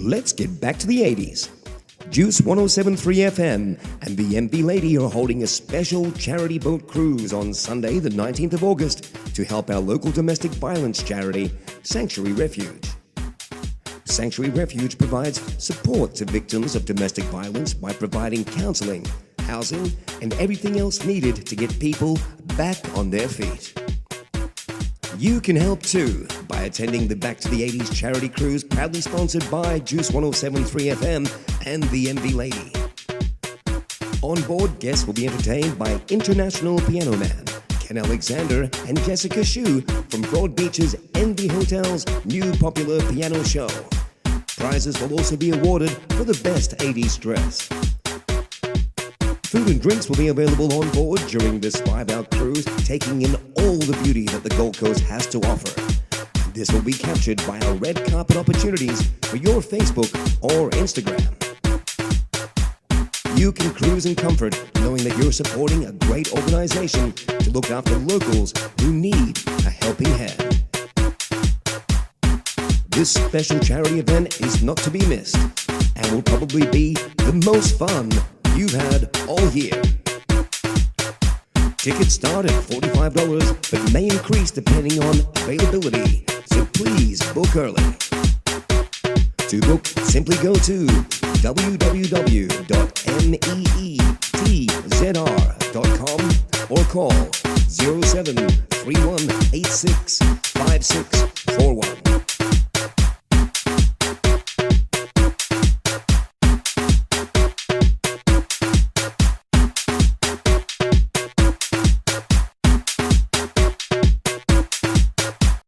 Let's get back to the 80s. Juice 107.3 FM and the MV Lady are holding a special charity boat cruise on Sunday, the 19th of August, to help our local domestic violence charity, Sanctuary Refuge. Sanctuary Refuge provides support to victims of domestic violence by providing counseling, housing, and everything else needed to get people back on their feet. You can help too by attending the Back to the 80s charity cruise, proudly sponsored by Juice 107.3 FM and the MV Lady. On board, guests will be entertained by international piano man Ken Alexander and Jessica Shu from Broadbeach's Envy Hotel's new popular piano show. Prizes will also be awarded for the best 80s dress. Food and drinks will be available on board during this 5-hour cruise, taking in all the beauty that the Gold Coast has to offer. This will be captured by our red carpet opportunities for your Facebook or Instagram. You can cruise in comfort knowing that you're supporting a great organization to look after locals who need a helping hand. This special charity event is not to be missed and will probably be the most fun you've had all year. Tickets start at $45 but may increase depending on availability, so please book early. To book, simply go to www.meetzr.com or call 0731865641.